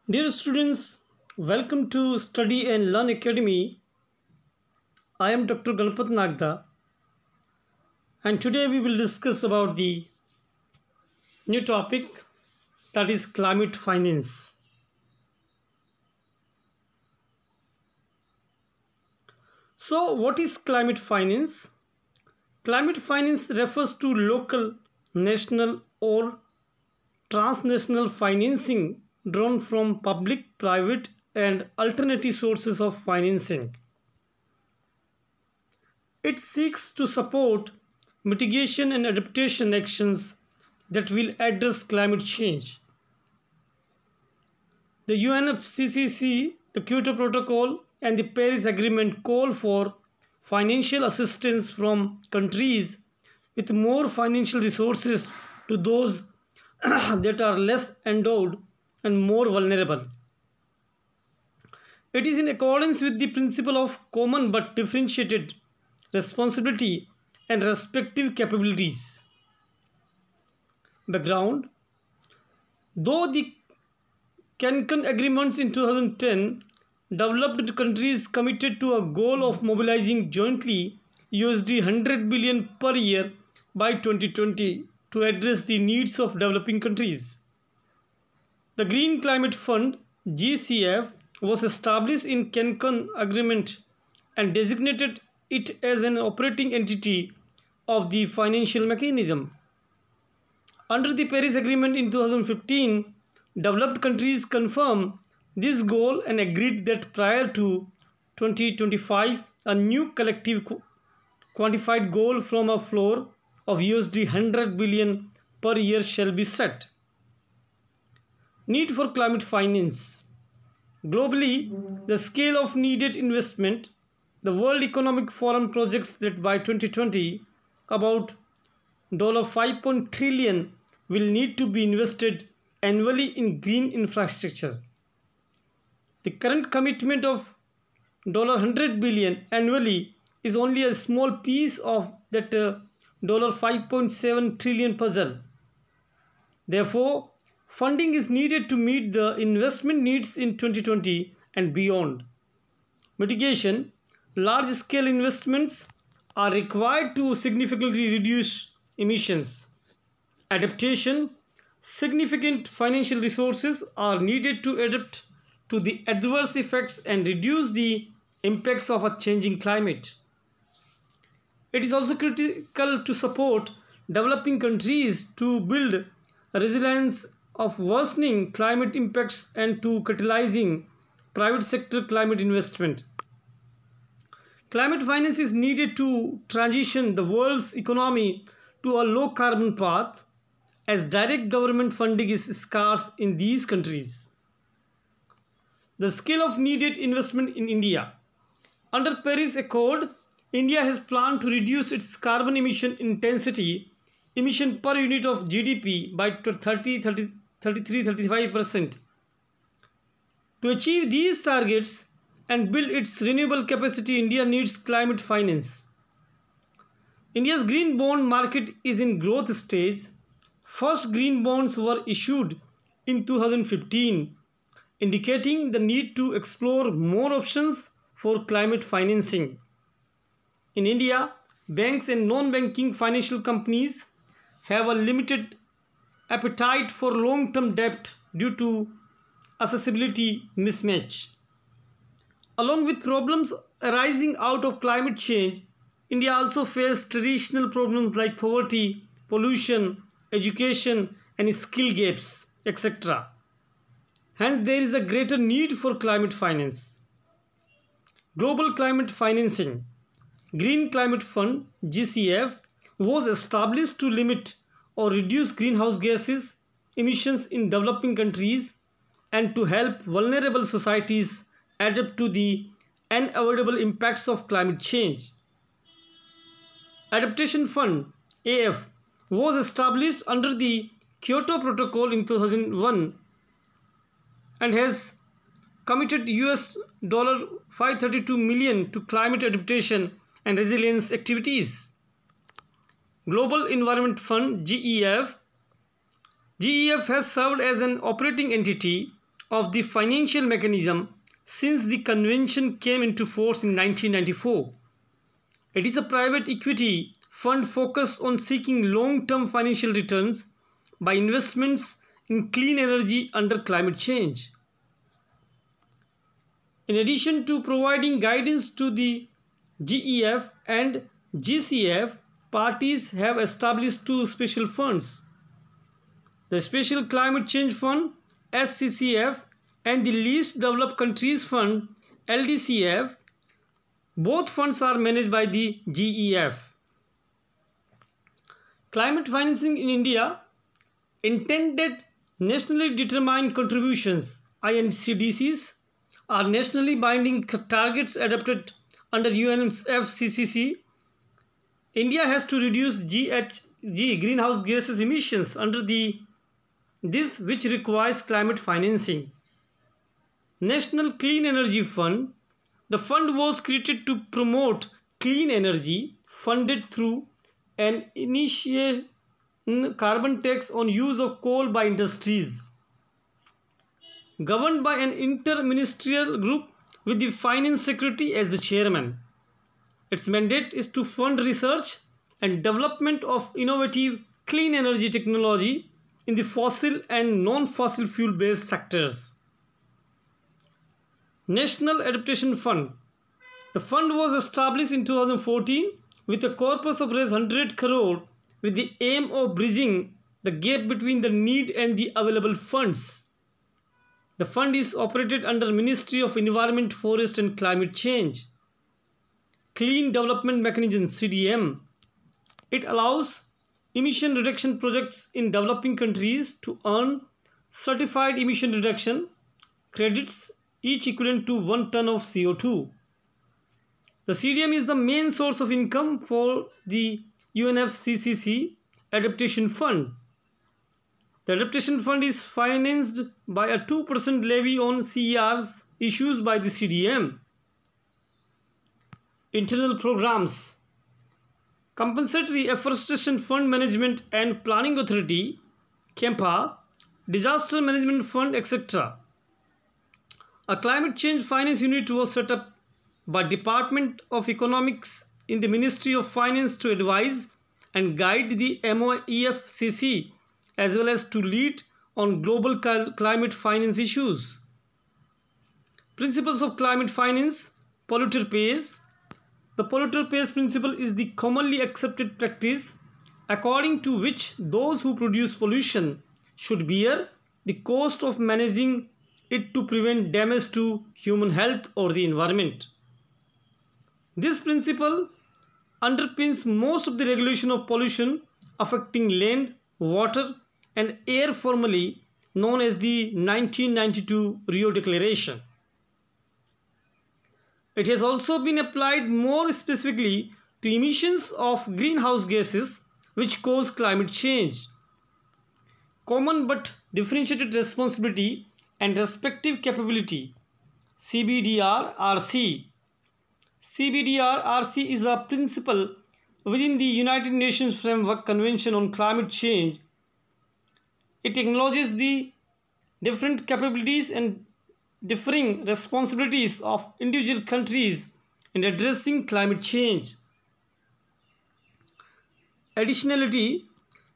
Dear students, welcome to Study and Learn Academy. I am Dr. Ganpat Nagda, and today we will discuss about the new topic, that is climate finance. So what is climate finance? Climate finance refers to local, national or transnational financing drawn from public, private and alternative sources of financing. It seeks to support mitigation and adaptation actions that will address climate change. The UNFCCC, the Kyoto Protocol, and the Paris Agreement call for financial assistance from countries with more financial resources to those that are less endowed and more vulnerable. It is in accordance with the principle of common but differentiated responsibility and respective capabilities. Background: though the Cancun agreements in 2010 developed countries committed to a goal of mobilizing jointly $100 billion per year by 2020 to address the needs of developing countries. The Green Climate Fund (GCF) was established in Cancun Agreement and designated it as an operating entity of the financial mechanism. Under the Paris Agreement in 2015, developed countries confirmed this goal and agreed that prior to 2025, a new collective quantified goal from a floor of $100 billion per year shall be set. Need for climate finance. Globally, the scale of needed investment, the World Economic Forum projects that by 2020, about $5 trillion will need to be invested annually in green infrastructure. The current commitment of $100 billion annually is only a small piece of that $5.7 trillion puzzle. Therefore, funding is needed to meet the investment needs in 2020 and beyond. Mitigation: large-scale investments are required to significantly reduce emissions. Adaptation: significant financial resources are needed to adapt to the adverse effects and reduce the impacts of a changing climate. It is also critical to support developing countries to build resilience of worsening climate impacts and to catalyzing private sector climate investment. Climate finance is needed to transition the world's economy to a low carbon path, as direct government funding is scarce in these countries. The scale of needed investment in India. Under Paris Accord, India has planned to reduce its carbon emission intensity, emission per unit of GDP by 33-35%. To achieve these targets and build its renewable capacity, India needs climate finance. India's green bond market is in growth stage. First green bonds were issued in 2015, indicating the need to explore more options for climate financing. In India, banks and non-banking financial companies have a limited appetite for long-term debt due to accessibility mismatch. Along with problems arising out of climate change, India also faces traditional problems like poverty, pollution, education and skill gaps, etc. Hence, there is a greater need for climate finance. Global climate financing. Green Climate Fund (GCF) was established to limit or reduce greenhouse gases emissions in developing countries and to help vulnerable societies adapt to the unavoidable impacts of climate change. Adaptation Fund (AF) was established under the Kyoto Protocol in 2001 and has committed $532 million to climate adaptation and resilience activities. Global Environment Fund (GEF). GEF has served as an operating entity of the financial mechanism since the convention came into force in 1994. It is a private equity fund focused on seeking long-term financial returns by investments in clean energy under climate change. In addition to providing guidance to the GEF and GCF, parties have established two special funds, the Special Climate Change Fund SCCF and the Least Developed Countries Fund LDCF. Both funds are managed by the GEF. Climate financing in India. Intended nationally determined contributions (INDCs) are nationally binding targets adopted under UNFCCC. India has to reduce GHG greenhouse gases emissions under this, which requires climate financing. National Clean Energy Fund. The fund was created to promote clean energy, funded through an initial carbon tax on use of coal by industries. Governed by an inter-ministerial group with the Finance Secretary as the chairman. Its mandate is to fund research and development of innovative clean energy technology in the fossil and non-fossil fuel-based sectors. National Adaptation Fund. The fund was established in 2014 with a corpus of Rs 100 crore with the aim of bridging the gap between the need and the available funds. The fund is operated under Ministry of Environment, Forest and Climate Change. Clean Development Mechanism CDM. It allows emission reduction projects in developing countries to earn certified emission reduction credits, each equivalent to 1 ton of CO2. The CDM is the main source of income for the UNFCCC Adaptation Fund. The Adaptation Fund is financed by a 2% levy on CERs issued by the CDM. Internal programs. Compensatory Afforestation Fund Management and Planning Authority, KEMPA, Disaster Management Fund, etc. A climate change finance unit was set up by Department of Economics in the Ministry of Finance to advise and guide the MOEFCC as well as to lead on global climate finance issues. Principles of climate finance. Polluter pays. The polluter pays principle is the commonly accepted practice according to which those who produce pollution should bear the cost of managing it to prevent damage to human health or the environment. This principle underpins most of the regulation of pollution affecting land, water and air, formally known as the 1992 Rio Declaration. It has also been applied more specifically to emissions of greenhouse gases which cause climate change. Common but differentiated responsibility and respective capability CBDR-RC. CBDR-RC is a principle within the United Nations Framework Convention on Climate Change. It acknowledges the different capabilities and differing responsibilities of individual countries in addressing climate change. Additionality.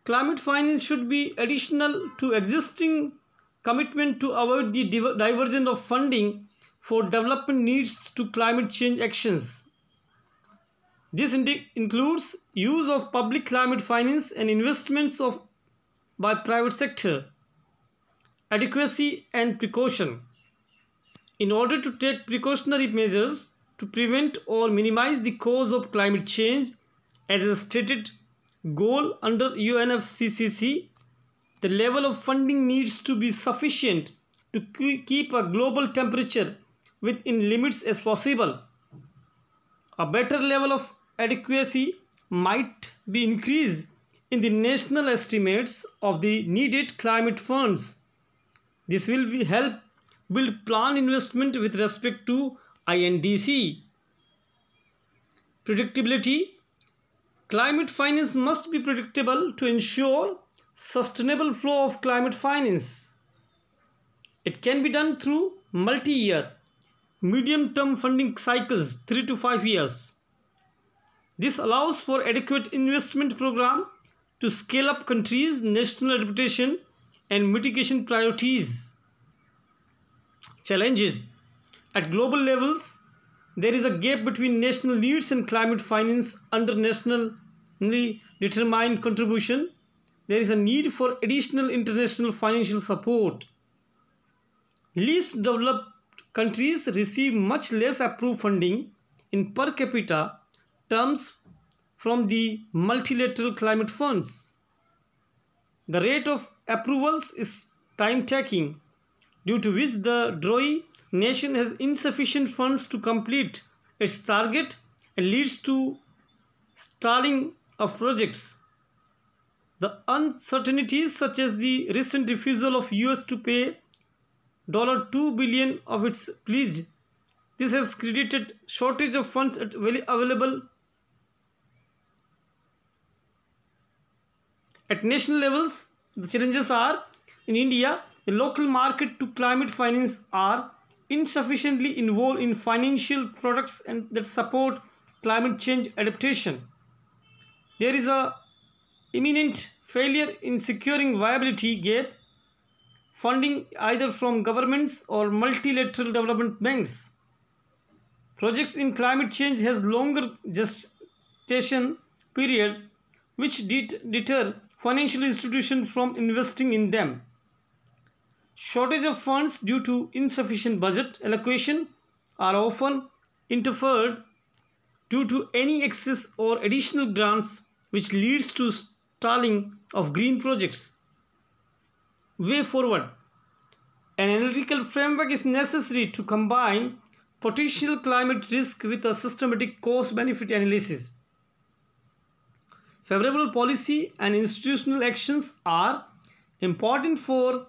Climate finance should be additional to existing commitment to avoid the diversion of funding for development needs to climate change actions. This includes use of public climate finance and investments by private sector. Adequacy and precaution. In order to take precautionary measures to prevent or minimize the cause of climate change as a stated goal under UNFCCC, the level of funding needs to be sufficient to keep a global temperature within limits as possible. A better level of adequacy might be increased in the national estimates of the needed climate funds. This will help build plan investment with respect to INDC. Predictability. Climate finance must be predictable to ensure sustainable flow of climate finance. It can be done through multi-year, medium-term funding cycles, 3 to 5 years. This allows for adequate investment program to scale up countries' national reputation and mitigation priorities. Challenges. At global levels, there is a gap between national needs and climate finance under nationally determined contribution. There is a need for additional international financial support. Least developed countries receive much less approved funding in per capita terms from the multilateral climate funds. The rate of approvals is time-taking, due to which the DROI nation has insufficient funds to complete its target and leads to stalling of projects. The uncertainties such as the recent refusal of US to pay $2 billion of its pledge, this has created shortage of funds available at national levels. The challenges are, in India, the local market to climate finance are insufficiently involved in financial products and that support climate change adaptation. There is a imminent failure in securing viability gap funding either from governments or multilateral development banks. Projects in climate change has longer gestation period which deter financial institutions from investing in them. Shortage of funds due to insufficient budget allocation are often interfered due to any excess or additional grants, which leads to stalling of green projects. Way forward. An analytical framework is necessary to combine potential climate risk with a systematic cost-benefit analysis. Favorable policy and institutional actions are important for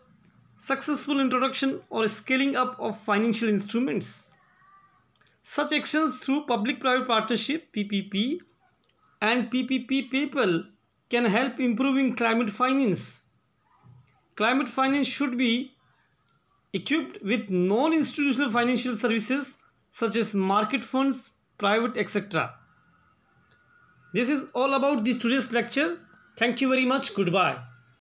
successful introduction or scaling up of financial instruments. Such actions through public-private partnership (PPP) and PPP people can help improving climate finance. Climate finance should be equipped with non-institutional financial services such as market funds, private, etc. This is all about the today's lecture. Thank you very much. Goodbye.